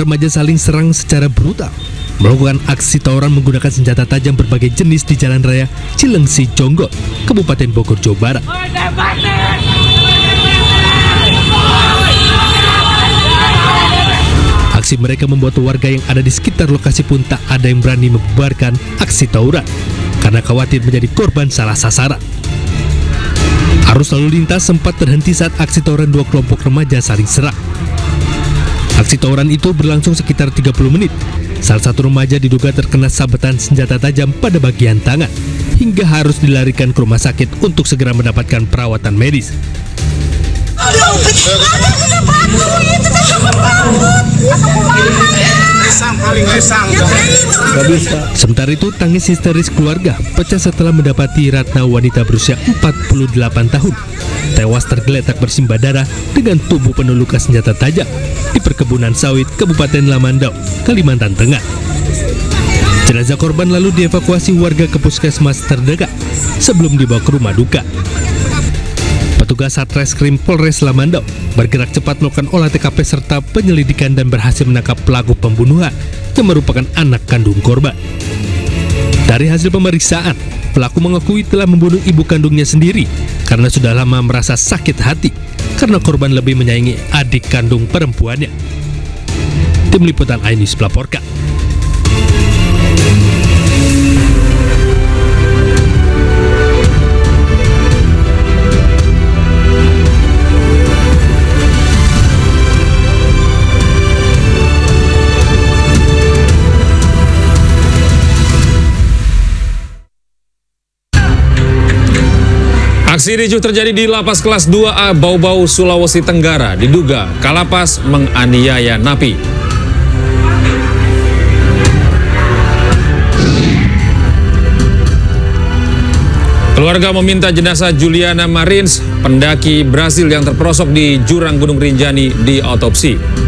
remaja saling serang secara brutal, melakukan aksi tawuran menggunakan senjata tajam berbagai jenis di Jalan Raya Cilengsi Jonggol, Kabupaten Bogor, Jawa Barat. Aksi mereka membuat warga yang ada di sekitar lokasi pun tak ada yang berani membubarkan aksi tawuran karena khawatir menjadi korban salah sasaran. Arus lalu lintas sempat terhenti saat aksi tawuran dua kelompok remaja saling serang. Aksi tawuran itu berlangsung sekitar 30 menit. Salah satu remaja diduga terkena sabetan senjata tajam pada bagian tangan hingga harus dilarikan ke rumah sakit untuk segera mendapatkan perawatan medis. Sementara itu, tangis histeris keluarga pecah setelah mendapati Ratna, wanita berusia 48 tahun, tewas tergeletak bersimbah darah dengan tubuh penuh luka senjata tajam di perkebunan sawit Kabupaten Lamandau, Kalimantan Tengah. Jenazah korban lalu dievakuasi warga ke puskesmas terdekat sebelum dibawa ke rumah duka. Petugas Satreskrim Polres Lamandau bergerak cepat melakukan olah TKP serta penyelidikan dan berhasil menangkap pelaku pembunuhan yang merupakan anak kandung korban. Dari hasil pemeriksaan, pelaku mengakui telah membunuh ibu kandungnya sendiri karena sudah lama merasa sakit hati karena korban lebih menyayangi adik kandung perempuannya. Tim Liputan iNews melaporkan. Aksi ricuh terjadi di Lapas Kelas 2A Bau-Bau, Sulawesi Tenggara. Diduga Kalapas menganiaya napi. Keluarga meminta jenazah Juliana Marins, pendaki Brasil yang terperosok di jurang Gunung Rinjani, diotopsi.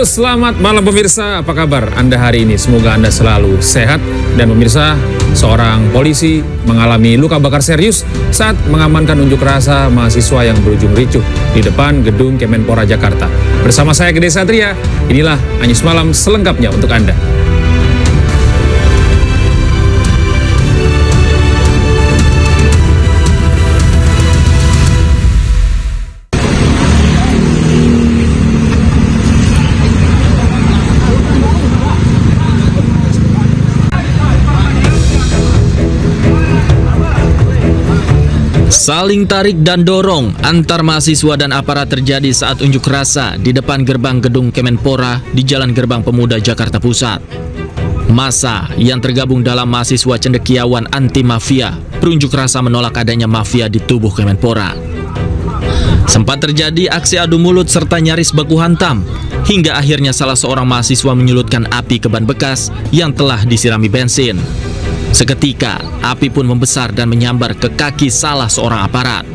Selamat malam pemirsa, apa kabar Anda hari ini? Semoga Anda selalu sehat. Dan pemirsa, seorang polisi mengalami luka bakar serius saat mengamankan unjuk rasa mahasiswa yang berujung ricuh di depan gedung Kemenpora Jakarta. Bersama saya Gede Satria, inilah iNews Malam selengkapnya untuk Anda. Saling tarik dan dorong antar mahasiswa dan aparat terjadi saat unjuk rasa di depan gerbang gedung Kemenpora di Jalan Gerbang Pemuda, Jakarta Pusat. Massa yang tergabung dalam mahasiswa cendekiawan anti mafia berunjuk rasa menolak adanya mafia di tubuh Kemenpora. Sempat terjadi aksi adu mulut serta nyaris baku hantam hingga akhirnya salah seorang mahasiswa menyulutkan api ke ban bekas yang telah disirami bensin. Seketika, api pun membesar dan menyambar ke kaki salah seorang aparat.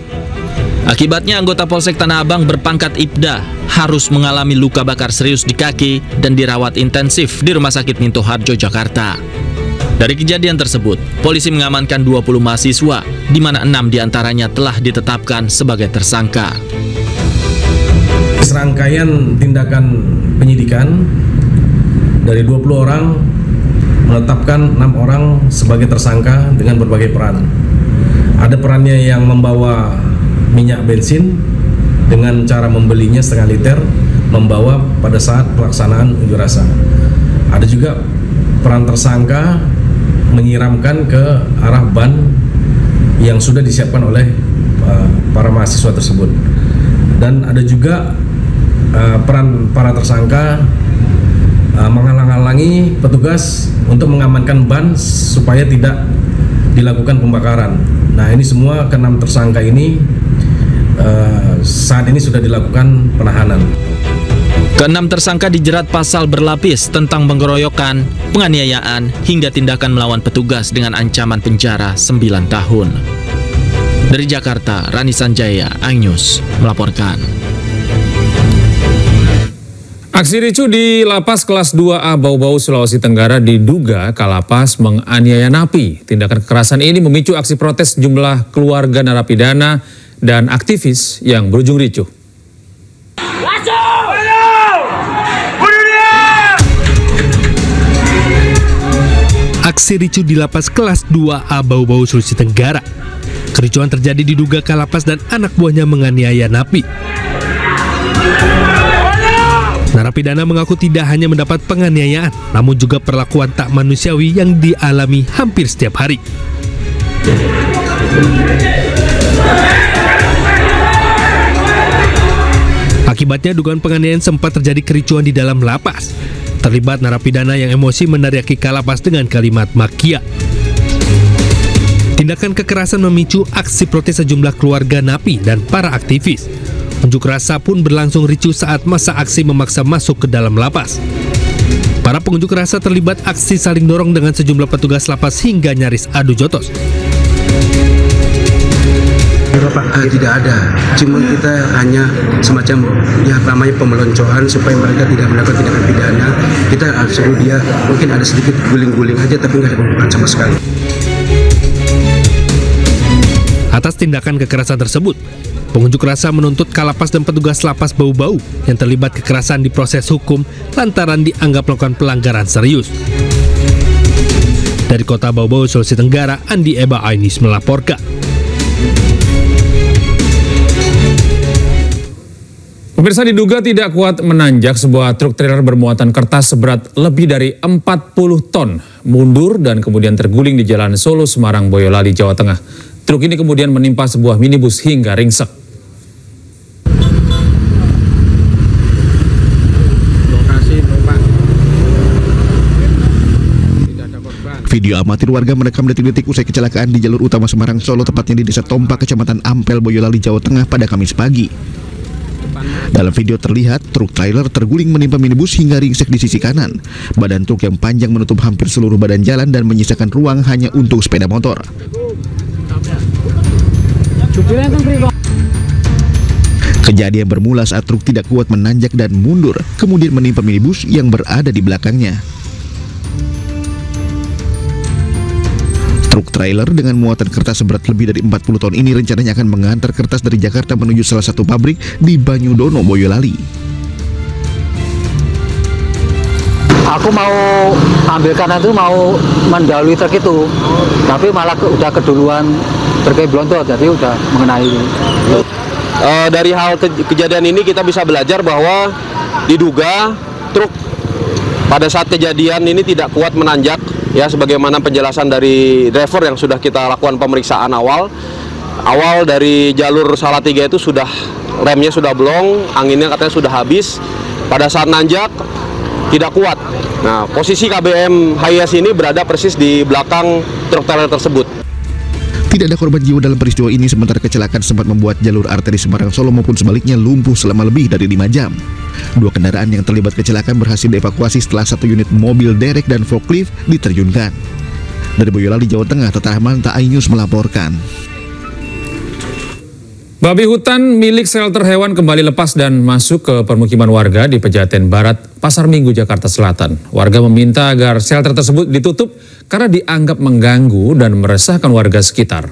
Akibatnya anggota Polsek Tanah Abang berpangkat Ibda harus mengalami luka bakar serius di kaki dan dirawat intensif di Rumah Sakit Minto Harjo, Jakarta. Dari kejadian tersebut, polisi mengamankan 20 mahasiswa, di mana 6 diantaranya telah ditetapkan sebagai tersangka. Serangkaian tindakan penyidikan dari 20 orang menetapkan 6 orang sebagai tersangka dengan berbagai peran. Ada perannya yang membawa minyak bensin dengan cara membelinya setengah liter, membawa pada saat pelaksanaan unjuk rasa. Ada juga peran tersangka menyiramkan ke arah ban yang sudah disiapkan oleh para mahasiswa tersebut. Dan ada juga peran para tersangka menghalang-halangi petugas untuk mengamankan ban supaya tidak dilakukan pembakaran. Nah, ini semua ke-6 tersangka ini saat ini sudah dilakukan penahanan. Ke-6 tersangka dijerat pasal berlapis tentang pengeroyokan, penganiayaan, hingga tindakan melawan petugas dengan ancaman penjara 9 tahun. Dari Jakarta, Rani Sanjaya, iNews melaporkan. Aksi ricuh di Lapas Kelas 2A Bau-Bau, Sulawesi Tenggara diduga Kalapas menganiaya napi. Tindakan kekerasan ini memicu aksi protes jumlah keluarga narapidana dan aktivis yang berujung ricuh. Aksi ricuh di Lapas Kelas 2A Bau-Bau, Sulawesi Tenggara. Kericuhan terjadi diduga Kalapas dan anak buahnya menganiaya napi. Narapidana mengaku tidak hanya mendapat penganiayaan, namun juga perlakuan tak manusiawi yang dialami hampir setiap hari. Akibatnya dugaan penganiayaan sempat terjadi kericuhan di dalam lapas. Terlibat narapidana yang emosi meneriaki Kalapas dengan kalimat makia. Tindakan kekerasan memicu aksi protes sejumlah keluarga napi dan para aktivis. Unjuk rasa pun berlangsung ricuh saat masa aksi memaksa masuk ke dalam lapas. Para pengunjuk rasa terlibat aksi saling dorong dengan sejumlah petugas lapas hingga nyaris adu jotos. Tidak ada, cuma kita hanya semacam ya namanya pemeloncoan supaya mereka tidak melakukan tindakan pidana. Kita suruh dia mungkin ada sedikit guling-guling aja tapi nggak ada pemukulan sama sekali. Atas tindakan kekerasan tersebut, pengunjuk rasa menuntut Kalapas dan petugas Lapas Bau-Bau yang terlibat kekerasan di proses hukum lantaran dianggap melakukan pelanggaran serius. Dari Kota Bau-Bau, Sulawesi Tenggara, Andi Eba Ainis melaporkan. Pemirsa, diduga tidak kuat menanjak, sebuah truk trailer bermuatan kertas seberat lebih dari 40 ton mundur dan kemudian terguling di Jalan Solo, Semarang, Boyolali, Jawa Tengah. Truk ini kemudian menimpa sebuah minibus hingga ringsek. Video amatir warga merekam detik-detik usai kecelakaan di jalur utama Semarang Solo, tepatnya di Desa Tompa, Kecamatan Ampel, Boyolali, Jawa Tengah pada Kamis pagi. Dalam video terlihat truk trailer terguling menimpa minibus hingga ringsek di sisi kanan. Badan truk yang panjang menutup hampir seluruh badan jalan dan menyisakan ruang hanya untuk sepeda motor. Kejadian bermula saat truk tidak kuat menanjak dan mundur, kemudian menimpa minibus yang berada di belakangnya. Truk trailer dengan muatan kertas seberat lebih dari 40 ton ini rencananya akan mengantar kertas dari Jakarta menuju salah satu pabrik di Banyudono, Boyolali. Aku mau ambil kanan itu mau mendahului truk itu, tapi malah udah keduluan truknya blontot, jadi udah mengenai. Dari hal kejadian ini kita bisa belajar bahwa diduga truk pada saat kejadian ini tidak kuat menanjak, ya, sebagaimana penjelasan dari driver yang sudah kita lakukan pemeriksaan awal dari jalur Salatiga itu sudah remnya sudah blong, anginnya katanya sudah habis. Pada saat nanjak tidak kuat. Nah, posisi KBM Hiace ini berada persis di belakang truk trailer tersebut. Tidak ada korban jiwa dalam peristiwa ini, sementara kecelakaan sempat membuat jalur arteri Semarang Solo maupun sebaliknya lumpuh selama lebih dari 5 jam. Dua kendaraan yang terlibat kecelakaan berhasil dievakuasi setelah satu unit mobil derek dan forklift diterjunkan. Dari Boyolali, Jawa Tengah, Tata Rahmanta, iNews melaporkan. Babi hutan milik shelter hewan kembali lepas dan masuk ke permukiman warga di Pejaten Barat, Pasar Minggu, Jakarta Selatan. Warga meminta agar shelter tersebut ditutup karena dianggap mengganggu dan meresahkan warga sekitar.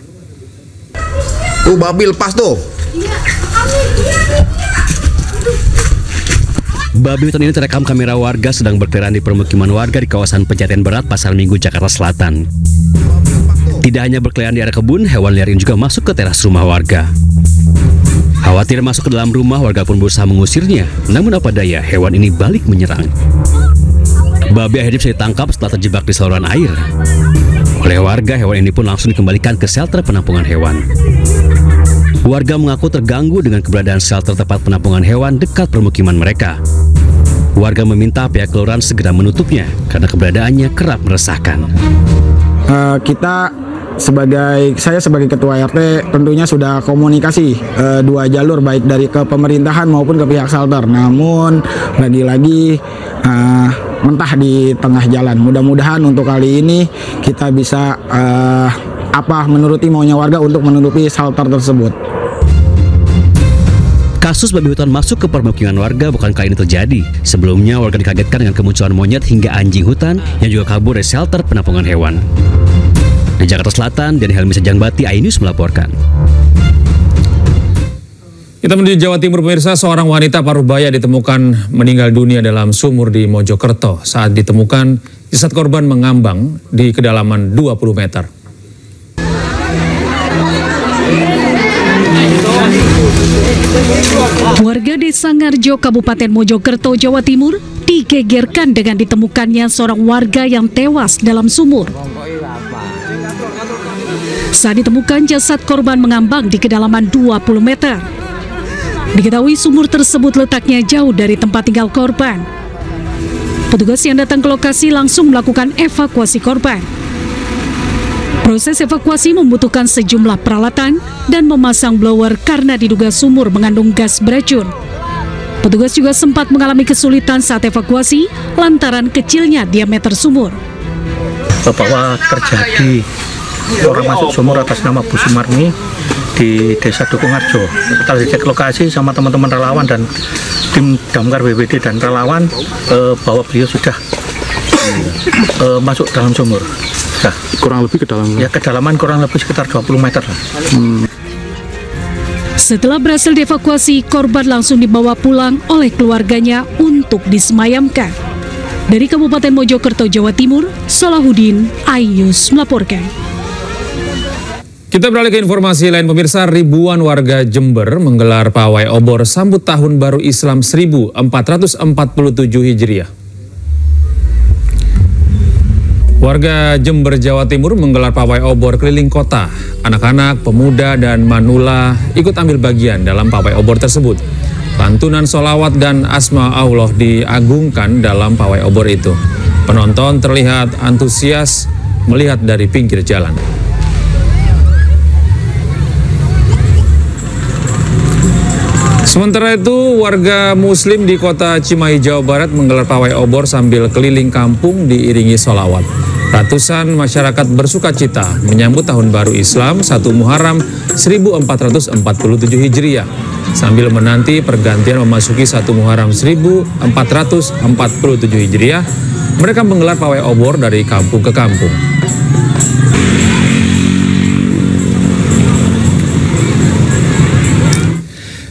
Tuh babi lepas tuh. Babi hutan ini terekam kamera warga sedang berkeliaran di permukiman warga di kawasan Pejaten Barat, Pasar Minggu, Jakarta Selatan. Tidak hanya berkeliaran di area kebun, hewan liar ini juga masuk ke teras rumah warga. Khawatir masuk ke dalam rumah, warga pun berusaha mengusirnya. Namun apa daya, hewan ini balik menyerang. Babi akhirnya bisa ditangkap setelah terjebak di saluran air. Oleh warga, hewan ini pun langsung dikembalikan ke shelter penampungan hewan. Warga mengaku terganggu dengan keberadaan shelter tempat penampungan hewan dekat permukiman mereka. Warga meminta pihak kelurahan segera menutupnya karena keberadaannya kerap meresahkan. Saya sebagai ketua RT tentunya sudah komunikasi dua jalur, baik dari ke pemerintahan maupun ke pihak shelter. Namun lagi-lagi mentah di tengah jalan. Mudah-mudahan untuk kali ini kita bisa menuruti maunya warga untuk menutupi shelter tersebut. Kasus babi hutan masuk ke permukiman warga bukan kali ini terjadi. Sebelumnya warga dikagetkan dengan kemunculan monyet hingga anjing hutan yang juga kabur dari shelter penampungan hewan. Di Jakarta Selatan, Dani Helmi Sejangbati, iNews melaporkan. Kita menuju Jawa Timur, pemirsa. Seorang wanita paruh baya ditemukan meninggal dunia dalam sumur di Mojokerto. Saat ditemukan, jasad korban mengambang di kedalaman 20 meter. Warga Desa Ngarjo, Kabupaten Mojokerto, Jawa Timur, digegerkan dengan ditemukannya seorang warga yang tewas dalam sumur. Saat ditemukan, jasad korban mengambang di kedalaman 20 meter. Diketahui sumur tersebut letaknya jauh dari tempat tinggal korban. Petugas yang datang ke lokasi langsung melakukan evakuasi korban. Proses evakuasi membutuhkan sejumlah peralatan dan memasang blower karena diduga sumur mengandung gas beracun. Petugas juga sempat mengalami kesulitan saat evakuasi lantaran kecilnya diameter sumur. Bahwa terjadi orang masuk sumur atas nama Bu Sumarni di Desa Dukungarjo. Setelah dicek lokasi sama teman-teman relawan dan tim damkar BPD dan relawan, bahwa beliau sudah masuk dalam sumur. Nah, kurang lebih ke dalam? Ya, kedalaman kurang lebih sekitar 20 meter lah. Setelah berhasil dievakuasi, korban langsung dibawa pulang oleh keluarganya untuk disemayamkan. Dari Kabupaten Mojokerto, Jawa Timur, Salahuddin, iNews melaporkan. Kita beralih ke informasi lain, pemirsa. Ribuan warga Jember menggelar pawai obor sambut Tahun Baru Islam 1447 Hijriah. Warga Jember, Jawa Timur menggelar pawai obor keliling kota. Anak-anak, pemuda, dan manula ikut ambil bagian dalam pawai obor tersebut. Lantunan sholawat dan asma Allah diagungkan dalam pawai obor itu. Penonton terlihat antusias melihat dari pinggir jalan. Sementara itu, warga Muslim di kota Cimahi, Jawa Barat menggelar pawai obor sambil keliling kampung diiringi sholawat. Ratusan masyarakat bersuka cita menyambut Tahun Baru Islam 1 Muharram 1447 Hijriah sambil menanti pergantian memasuki 1 Muharram 1447 Hijriah. Mereka menggelar pawai obor dari kampung ke kampung.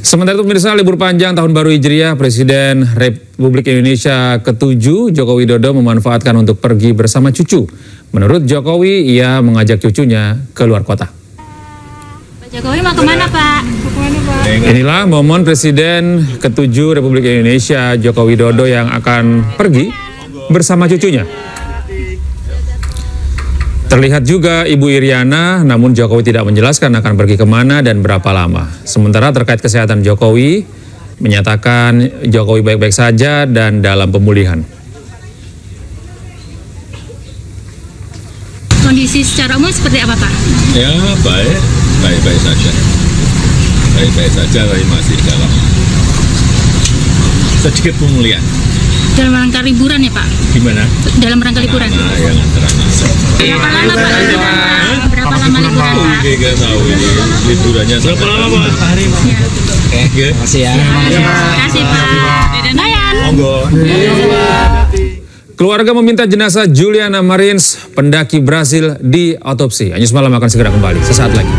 Sementara itu, pemirsa, libur panjang Tahun Baru Hijriah, Presiden Republik Indonesia ke-7 Joko Widodo memanfaatkan untuk pergi bersama cucu. Menurut Jokowi, ia mengajak cucunya ke luar kota. Pak Jokowi mau kemana, Pak? Inilah momen Presiden ke-7 Republik Indonesia Joko Widodo yang akan pergi bersama cucunya. Terlihat juga Ibu Iriana, namun Jokowi tidak menjelaskan akan pergi kemana dan berapa lama. Sementara terkait kesehatan Jokowi, menyatakan Jokowi baik-baik saja dan dalam pemulihan. Kondisi secara umum seperti apa, Pak? Ya, baik-baik saja. Baik-baik saja, tapi masih dalam sedikit pemulihan. Dalam rangka liburan ya, Pak? Gimana? Dalam rangka liburan. Nah, yang antara berapa lama, Pak? Berapa lama liburan, Pak? Nggak tahu ini liburannya berapa lama, Pak? Hari, Pak. Oke, makasih ya. Makasih, Pak. Dayan. Monggo. Keluarga meminta jenazah Juliana Marins, pendaki Brasil, diotopsi. iNews Malam akan segera kembali sesaat lagi.